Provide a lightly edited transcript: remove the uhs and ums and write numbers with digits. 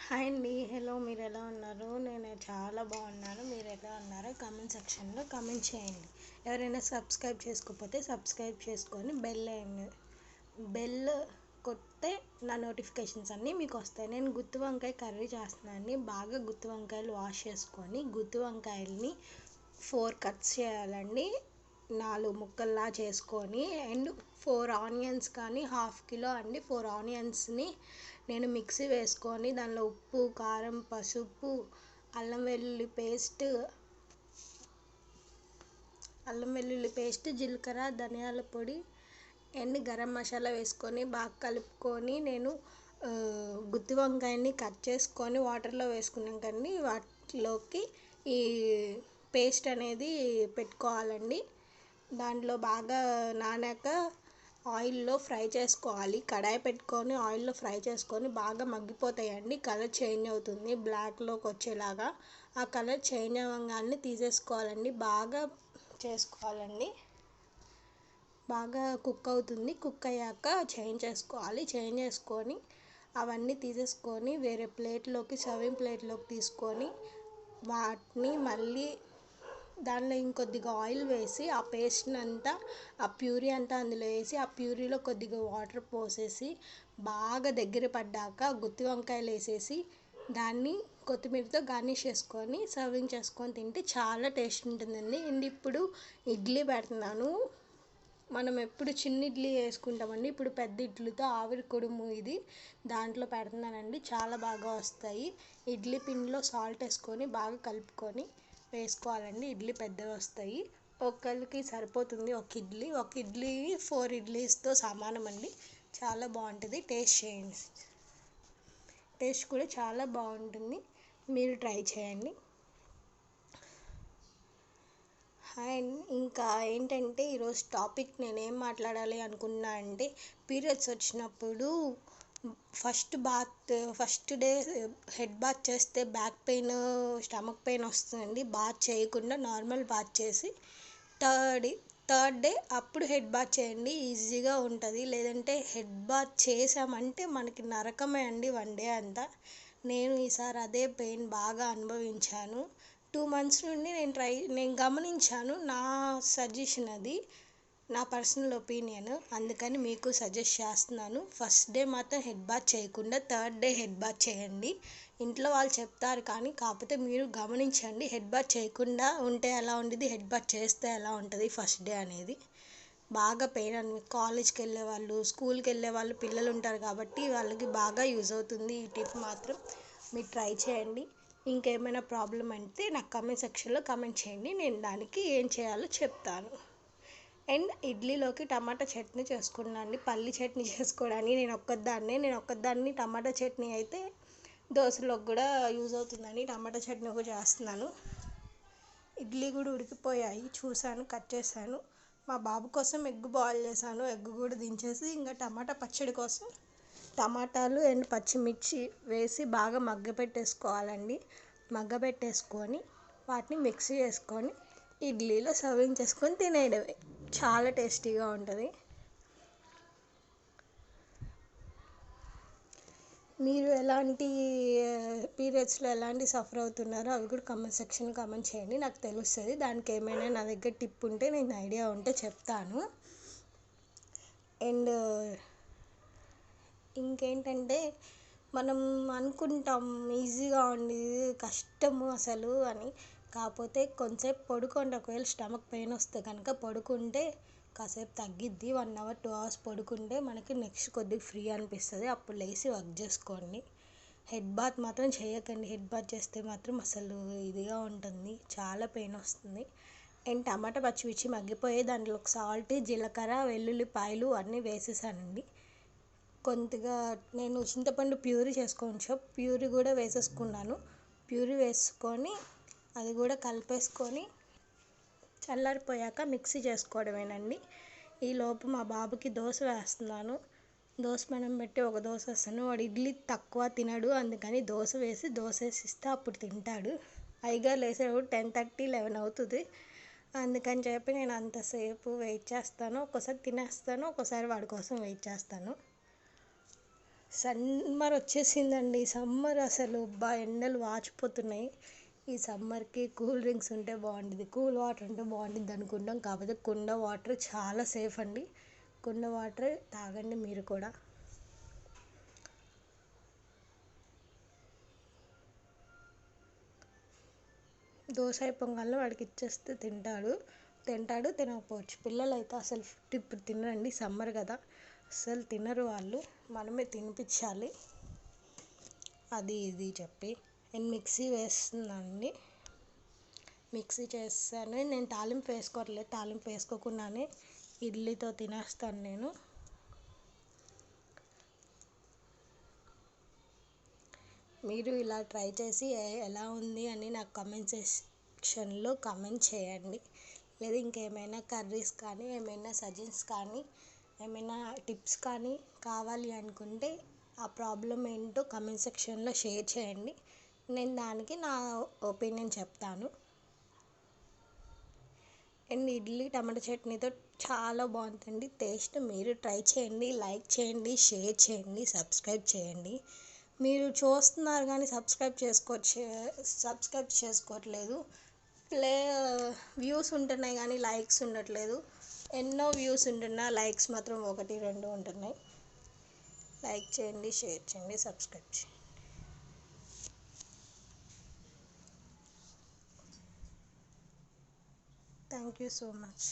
Hi అండి. Hello, మీరు ఎలా ఉన్నారు? నేను చాలా బాగున్నాను. మీరు ఎలా ఉన్నారో కామెంట్ సెక్షన్లో కామెంట్ చేయండి. ఎవరైనా సబ్స్క్రైబ్ చేసుకోకపోతే సబ్స్క్రైబ్ చేసుకొని బెల్ కొడితే నా నోటిఫికేషన్స్ అన్నీ మీకు వస్తాయి. నేను గుత్తి వంకాయ కర్రీ చేస్తున్నాను. బాగా గుత్తి వంకాయలు వాష్ చేసుకొని గుత్తి వంకాయల్ని 4 కట్స్ చేయాలండి. 4 ముక్కల్లా చేసుకొని అండ్ 4 ఆనియన్స్ కానీ 1/2 కిలో అండి. 4 ఆనియన్స్ని నేను మిక్సీ వేసుకొని దానిలో ఉప్పు, కారం, పసుపు, అల్లం వెల్లుల్లి పేస్ట్, జీలకర్ర, ధనియాల పొడి అండ్ గరం మసాలా వేసుకొని బాగా కలుపుకొని నేను గుత్తి వంకాయని కట్ చేసుకొని వాటర్లో వేసుకున్నాకండి వాటిలోకి ఈ పేస్ట్ అనేది పెట్టుకోవాలండి. దాంట్లో బాగా నానాక ఆయిల్లో ఫ్రై చేసుకోవాలి. కడాయి పెట్టుకొని ఆయిల్లో ఫ్రై చేసుకొని బాగా మగ్గిపోతాయండి. కలర్ చేంజ్ అవుతుంది బ్లాక్లోకి వచ్చేలాగా. ఆ కలర్ చేంజ్ అవ్వగానే తీసేసుకోవాలండి. బాగా చేసుకోవాలండి. బాగా కుక్ అవుతుంది. కుక్ అయ్యాక చేంజ్ చేసుకోవాలి. చేంజ్ చేసుకొని అవన్నీ తీసేసుకొని వేరే ప్లేట్లోకి సర్వింగ్ ప్లేట్లోకి తీసుకొని వాటిని మళ్ళీ దానిలో ఇంకొద్దిగా ఆయిల్ వేసి ఆ పేస్ట్ని అంతా ఆ ప్యూరీ అంతా అందులో వేసి ఆ ప్యూరీలో కొద్దిగా వాటర్ పోసేసి బాగా దగ్గర పడ్డాక గుత్తి వంకాయలు వేసేసి దాన్ని కొత్తిమీరతో గార్నిష్ చేసుకొని సర్వింగ్ చేసుకొని తింటే చాలా టేస్ట్ ఉంటుందండి. అండ్ ఇప్పుడు ఇడ్లీ పెడుతున్నాను. మనం ఎప్పుడు చిన్న ఇడ్లీ వేసుకుంటామండి. ఇప్పుడు పెద్ద ఇడ్లీతో ఆవిరి కుడుము ఇది దాంట్లో పెడుతున్నానండి. చాలా బాగా వస్తాయి. ఇడ్లీ పిండిలో సాల్ట్ వేసుకొని బాగా కలుపుకొని వేసుకోవాలండి. ఇడ్లీ పెద్దవి వస్తాయి. ఒకరికి సరిపోతుంది ఒక ఇడ్లీ 4 ఇడ్లీస్తో సమానం అండి. చాలా బాగుంటుంది. టేస్ట్ చేయండి. టేస్ట్ కూడా చాలా బాగుంటుంది. మీరు ట్రై చేయండి. అండ్ ఇంకా ఏంటంటే ఈరోజు టాపిక్ నేనేం మాట్లాడాలి అనుకున్నా అంటే పీరియడ్స్ వచ్చినప్పుడు ఫస్ట్ డే హెడ్ బాత్ చేస్తే బ్యాక్ పెయిన్, స్టమక్ పెయిన్ వస్తుందండి. బాత్ చేయకుండా నార్మల్ బాత్ చేసి థర్డ్ డే అప్పుడు హెడ్ బాత్ చేయండి. ఈజీగా ఉంటుంది. లేదంటే హెడ్ బాత్ చేసామంటే మనకి నరకమే అండి 1 డే అంతా. నేను ఈసారి అదే పెయిన్ బాగా అనుభవించాను. 2 months నుండి నేను గమనించాను. నా సజెషన్ అది, నా పర్సనల్ ఒపీనియన్. అందుకని మీకు సజెస్ట్ చేస్తున్నాను. ఫస్ట్ డే మాత్రం హెడ్ బాత్ చేయకుండా థర్డ్ డే హెడ్ బాత్ చేయండి. ఇంట్లో వాళ్ళు చెప్తారు కానీ కాకపోతే మీరు గమనించండి. హెడ్ బాత్ చేయకుండా ఉంటే ఎలా ఉంటుంది, హెడ్ బాత్ చేస్తే ఎలా ఉంటుంది ఫస్ట్ డే అనేది. బాగా పెయిన్ అని కాలేజ్కి వెళ్ళే వాళ్ళు, స్కూల్కి వెళ్ళే వాళ్ళు పిల్లలు ఉంటారు కాబట్టి వాళ్ళకి బాగా యూజ్ అవుతుంది. ఈ టిప్ మాత్రం మీరు ట్రై చేయండి. ఇంకేమైనా ప్రాబ్లం అంటే నాకు కామెంట్ సెక్షన్లో కామెంట్ చేయండి. నేను దానికి ఏం చేయాలో చెప్తాను. అండ్ ఇడ్లీలోకి టమాటా చట్నీ చేసుకున్నాను. పల్లి చట్నీ చేసుకోవడానికి నేను ఒక్కదాన్ని టమాటా చట్నీ అయితే దోశలోకి కూడా యూజ్ అవుతుందని టమాటా చట్నీ కూడా చేస్తున్నాను. ఇడ్లీ కూడా ఉడికిపోయాయి. చూశాను, కట్ చేశాను. మా బాబు కోసం ఎగ్ బాయిల్ చేశాను. ఎగ్ కూడా దించేసి ఇంకా టమాటా పచ్చడి కోసం టమాటాలు అండ్ పచ్చిమిర్చి వేసి బాగా మగ్గపెట్టేసుకోవాలండి. మగ్గపెట్టేసుకొని వాటిని మిక్సీ చేసుకొని ఇడ్లీలో సర్వింగ్ చేసుకొని తినేయడమే. చాలా టేస్టీగా ఉంటుంది. మీరు ఎలాంటి పీరియడ్స్లో ఎలాంటి సఫర్ అవుతున్నారో అవి కూడా కామెంట్ సెక్షన్ కామెంట్ చేయండి. నాకు తెలుస్తుంది. దానికి ఏమైనా నా దగ్గర టిప్ ఉంటే, నేను ఐడియా ఉంటే చెప్తాను. అండ్ ఇంకేంటంటే మనం అనుకుంటాం ఈజీగా ఉంది, కష్టము అసలు అని. కాకపోతే కొంచెంసేపు పడుకోండి. ఒకవేళ స్టమక్ పెయిన్ వస్తే కనుక పడుకుంటే కాసేపు తగ్గిద్ది. 1 hour 2 hours పడుకుంటే మనకి నెక్స్ట్ కొద్దిగా ఫ్రీ అనిపిస్తుంది. అప్పుడు లేచి వర్క్ చేసుకోండి. హెడ్ బాత్ మాత్రం చేయకండి. హెడ్ బాత్ చేస్తే మాత్రం అసలు ఇదిగా ఉంటుంది. చాలా పెయిన్ వస్తుంది. అండ్ టమాటా పచ్చిమిర్చి మగ్గిపోయి దాంట్లో సాల్ట్, జీలకర్ర, వెల్లుల్లిపాయలు అన్నీ వేసేసానండి. కొద్దిగా నేను చింతపండు ప్యూరీ ప్యూరీ కూడా వేసేసుకున్నాను. ప్యూరీ వేసుకొని అది కూడా కలిపేసుకొని చల్లారిపోయాక మిక్సీ చేసుకోవడమేనండి. ఈలోపు మా బాబుకి దోశ వేస్తున్నాను. దోశ పెనం పెట్టి ఒక దోశ వేస్తాను. వాడు ఇడ్లీ తక్కువ తినడు. అందుకని దోశ వేసిస్తే అప్పుడు తింటాడు. అయ్యగారు లేసేటప్పుడు 10:30, 11 అవుతుంది. అందుకని చెప్పి నేను అంతసేపు వెయిట్ చేస్తాను. ఒక్కోసారి తినేస్తాను, ఒక్కోసారి వాడి కోసం వెయిట్ చేస్తాను. సమ్మర్ వచ్చేసిందండి. సమ్మర్ అసలు ఎండలు వాచిపోతున్నాయి. ఈ సమ్మర్కి కూల్ డ్రింక్స్ ఉంటే బాగుంటుంది, కూల్ వాటర్ ఉంటే బాగుంటుంది అనుకుంటాం. కాకపోతే కుండ వాటర్ చాలా సేఫ్ అండి. కుండ వాటర్ తాగండి మీరు కూడా. దోశ పొంగల్లో వాడికి ఇచ్చేస్తే తింటాడు తినకపోవచ్చు. పిల్లలు అయితే అసలు ఫుడ్ ఇప్పుడు తినరండి, సమ్మర్ కదా అసలు తినరు వాళ్ళు. మనమే తినిపించాలి అది ఇది చెప్పి. నేను మిక్సీ వేస్తున్నానండి. మిక్సీ చేస్తాను. నేను తాలింపు వేసుకోవట్లేదు, తాలింపు వేసుకోకుండానే ఇడ్లీతో తినేస్తాను నేను. మీరు ఇలా ట్రై చేసి ఎలా ఉంది అని నాకు కామెంట్ సెక్షన్లో కామెంట్ చేయండి. లేదా ఇంకేమైనా కర్రీస్ కానీ, ఏమైనా సజెషన్స్ కానీ, ఏమైనా టిప్స్ కానీ కావాలి అనుకుంటే ఆ ప్రాబ్లం ఏంటో కామెంట్ సెక్షన్లో షేర్ చేయండి. నేను దానికి నా ఒపీనియన్ చెప్తాను. అండ్ ఇడ్లీ టమాటా చట్నీతో చాలా బాగుంటుంది టేస్ట్. మీరు ట్రై చేయండి, లైక్ చేయండి, షేర్ చేయండి, సబ్స్క్రైబ్ చేయండి. మీరు చూస్తున్నారు కానీ సబ్స్క్రైబ్ చేసుకోవట్లేదు. వ్యూస్ ఉంటున్నాయి కానీ లైక్స్ ఉండట్లేదు. ఎన్నో వ్యూస్ ఉంటున్నా లైక్స్ మాత్రం 1, 2 ఉంటున్నాయి. లైక్ చేయండి, షేర్ చేయండి, సబ్స్క్రైబ్ చేయండి. Thank you so much.